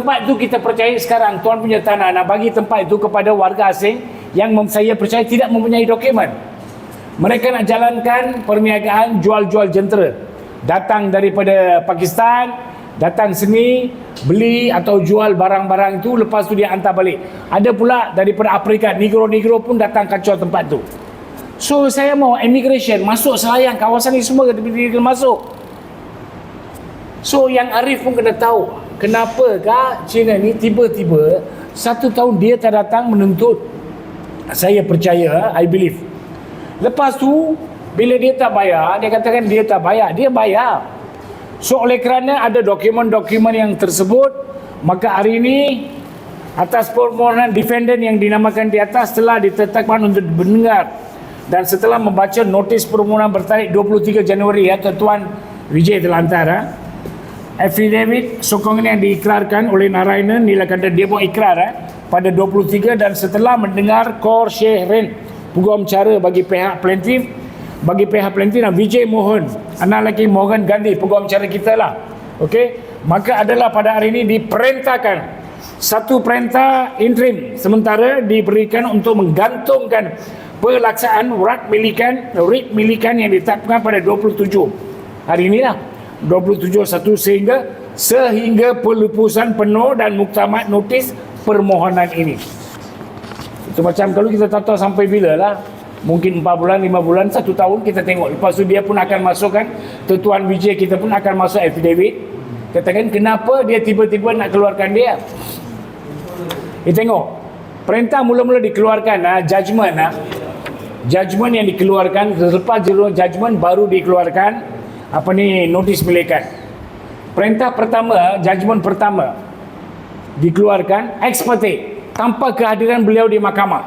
tempat itu kita percaya sekarang tuan punya tanah nak bagi tempat itu kepada warga asing yang saya percaya tidak mempunyai dokumen. Mereka nak jalankan perniagaan jual-jual jentera. Datang daripada Pakistan, datang sini, beli atau jual barang-barang itu, lepas tu dia hantar balik. Ada pula daripada Afrika, Negro-Negro pun datang kacau tempat tu. So saya mau immigration masuk selayang kawasan ni semua dia masuk. So yang Arif pun kena tahu kenapakah China ni tiba-tiba 1 tahun dia tak datang menuntut. Saya percaya, I believe. Lepas tu bila dia tak bayar, dia katakan dia tak bayar, dia bayar. So oleh kerana ada dokumen-dokumen yang tersebut, maka hari ini atas permohonan defendant yang dinamakan di atas telah ditetapkan untuk mendengar dan setelah membaca notis permohonan bertarikh 23 Januari Tuan Vijay telah hantar affidavit sokongan yang diikrarkan oleh Narayana Nilakanta, dia buat ikrar pada 23, dan setelah mendengar kor syehrin peguam cara bagi pihak plaintiff dan Vijay Mohan, anak lelaki Morgan Gandhi, peguam cara kita lah. Okey, maka adalah pada hari ini diperintahkan satu perintah interim sementara diberikan untuk menggantungkan pelaksanaan writ milikan yang ditetapkan pada 27 hari inilah 27/1 sehingga pelupusan penuh dan muktamad notis permohonan ini. Itu macam kalau kita tak tahu sampai bila lah, mungkin 4 bulan, 5 bulan, 1 tahun kita tengok. Lepas tu dia pun akan masukkan, Tuan Vijay kita pun akan masuk affidavit, katakan kenapa dia tiba-tiba nak keluarkan dia. Kita tengok perintah mula-mula dikeluarkan, judgement yang dikeluarkan, selepas judgement baru dikeluarkan notis milikan. Perintah pertama, judgement pertama dikeluarkan ex parte tanpa kehadiran beliau di mahkamah.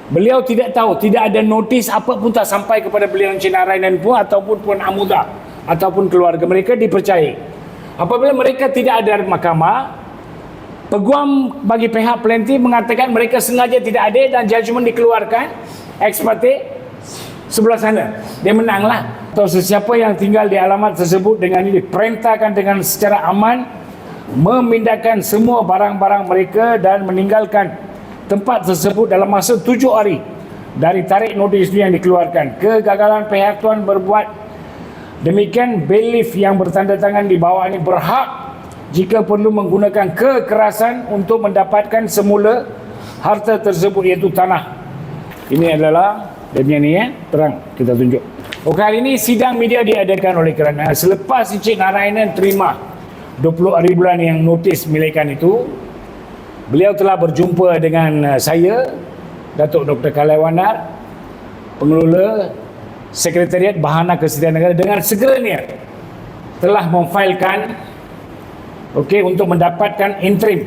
Beliau tidak tahu, tidak ada notis apa pun tak sampai kepada beliau Encik Narayana pun ataupun Puan Amuda ataupun keluarga mereka dipercayai. Apabila mereka tidak ada mahkamah, peguam bagi pihak plaintiff mengatakan mereka sengaja tidak ada dan judgement dikeluarkan ex parte sebelah sana. Dia menanglah. Atau sesiapa yang tinggal di alamat tersebut dengan ini diperintahkan dengan secara aman memindahkan semua barang-barang mereka dan meninggalkan tempat tersebut dalam masa 7 hari dari tarikh notis yang dikeluarkan. Kegagalan pihak tuan berbuat demikian, bailiff yang bertanda tangan di bawah ini berhak jika perlu menggunakan kekerasan untuk mendapatkan semula harta tersebut, iaitu tanah. Ini adalah dia punya ni terang kita tunjuk. Okey, hari ini sidang media diadakan oleh kerana selepas Encik Narayana terima 20 hari bulan yang notis milikan itu, beliau telah berjumpa dengan saya, Datuk Dr. Kalaiwanar, pengelola Sekretariat Bahana Kesihatan Negara, dengan segeranya telah memfailkan untuk mendapatkan interim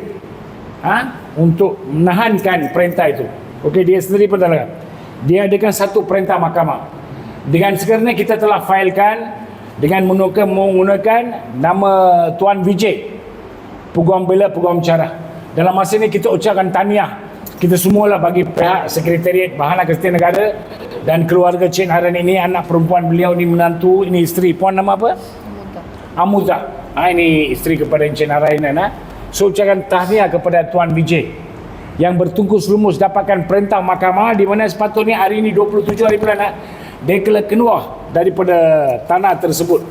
untuk menahankan perintah itu. Dia sendiri pun telah dia adakan satu perintah mahkamah. Dengan segeranya kita telah failkan dengan menggunakan nama Tuan Vijay, peguam bela, peguam cara. Dalam masa ini kita ucapkan tahniah kita semualah bagi pihak Sekretariat Bahana Kesihatan Negara dan keluarga Cik Narayana ini, anak perempuan beliau ni, menantu, ini isteri. Puan nama apa? Amuza. Ini isteri kepada Encik Narayana. So ucapkan tahniah kepada Tuan Vijay yang bertungkus lumus dapatkan perintah mahkamah di mana sepatutnya hari ini 27 hari bulan dia keluar daripada tanah tersebut,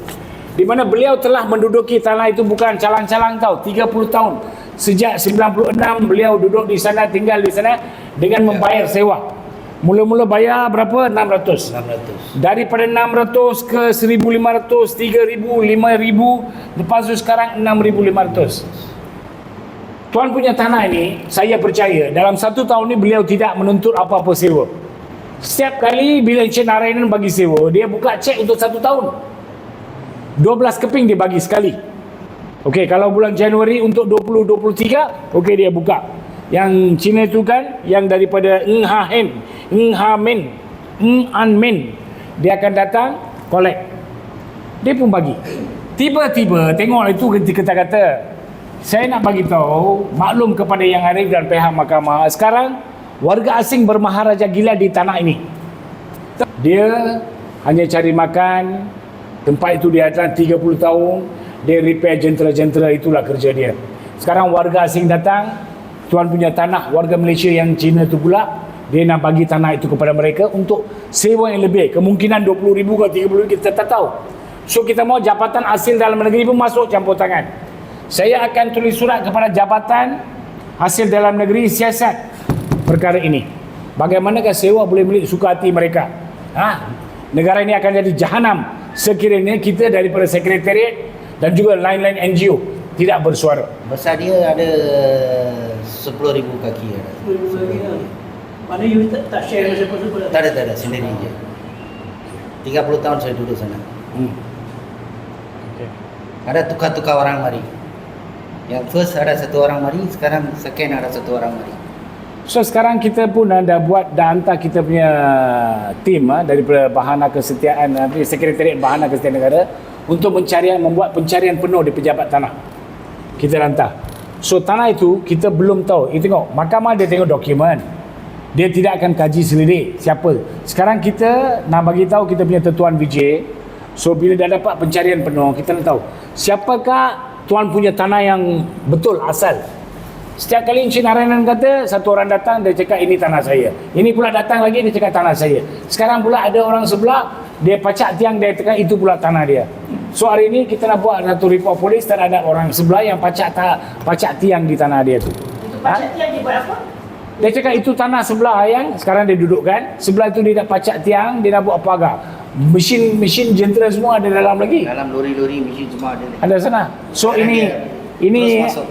di mana beliau telah menduduki tanah itu bukan calang-calang 30 tahun. Sejak 96 beliau duduk di sana, tinggal di sana dengan membayar sewa. Mula-mula bayar berapa? 600. Daripada 600 ke 1,500, 3,000, 5,000, lepas tu sekarang 6,500. Tuan punya tanah ini, saya percaya dalam 1 tahun ni beliau tidak menuntut apa-apa sewa. Setiap kali bila Encik Narayana bagi sewa, dia buka cek untuk 1 tahun. 12 keping dia bagi sekali. Kalau bulan Januari untuk 2023, dia buka. Yang Cina itu kan, yang daripada Anmen, dia akan datang collect. Dia pun bagi. Tiba-tiba tengok itu kata-kata. Saya nak bagi tahu maklum kepada yang Arif dan pihak mahkamah, sekarang warga asing bermaharaja gila di tanah ini. Dia hanya cari makan, tempat itu dia adalah 30 tahun, dia repair jentera-jentera, itulah kerja dia. Sekarang warga asing datang, tuan punya tanah, warga Malaysia yang Cina tu pula, dia nak bagi tanah itu kepada mereka untuk sewa yang lebih. Kemungkinan 20,000 ke 30,000 kita tak tahu. So kita mau jabatan asing dalam negeri pun masuk campur tangan. Saya akan tulis surat kepada jabatan hasil dalam negeri siasat perkara ini. Bagaimanakah sewa boleh milik suka hati mereka? Negara ini akan jadi jahanam sekiranya kita daripada sekretariat dan juga lain-lain NGO tidak bersuara. Besar dia ada 10,000 kaki ada. 10,000 lagi lah. Mana you tak share dengan siapa-siapa? Tak ada, sendiri je. 30 tahun saya duduk sana. Ada tukar-tukar orang mari. Yang first ada satu orang mari, sekarang second ada satu orang mari. So sekarang kita pun dah buat, dah hantar kita punya tim daripada Bahana Kesetiaan, Sekretariat Bahana Kesetiaan Negara untuk membuat pencarian penuh di pejabat tanah. Kita hantar. So tanah itu kita belum tahu. You tengok, mahkamah dia tengok dokumen. Dia tidak akan kaji selidik siapa. Sekarang kita nak bagi tahu kita punya Tuan Vijay. So bila dah dapat pencarian penuh, kita nak tahu siapakah tuan punya tanah yang betul asal. Setiap kali Encik Narayanan kata, satu orang datang dia cakap ini tanah saya. Ini pula datang lagi dia cakap tanah saya. Sekarang pula ada orang sebelah dia pacak tiang, dia cakap itu pula tanah dia. So hari ini kita nak buat satu report polis terhadap orang sebelah yang pacak tiang di tanah dia tu. Itu pacak tiang dia buat apa? Dia cakap itu tanah sebelah yang sekarang dia dudukkan. Sebelah itu dia nak pacak tiang, dia nak buat pagar. Mesin jentera semua ada dalam lagi. Dalam lori-lori mesin semua ada. Ada sana. So Dan ini terus masuk.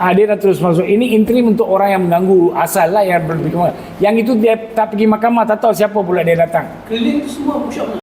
Dia dah terus masuk. Ini interim untuk orang yang mengganggu asal lah yang berfikir. Yang itu dia tak pergi mahkamah, tak tahu siapa pula dia datang. Keliling tu semua workshop.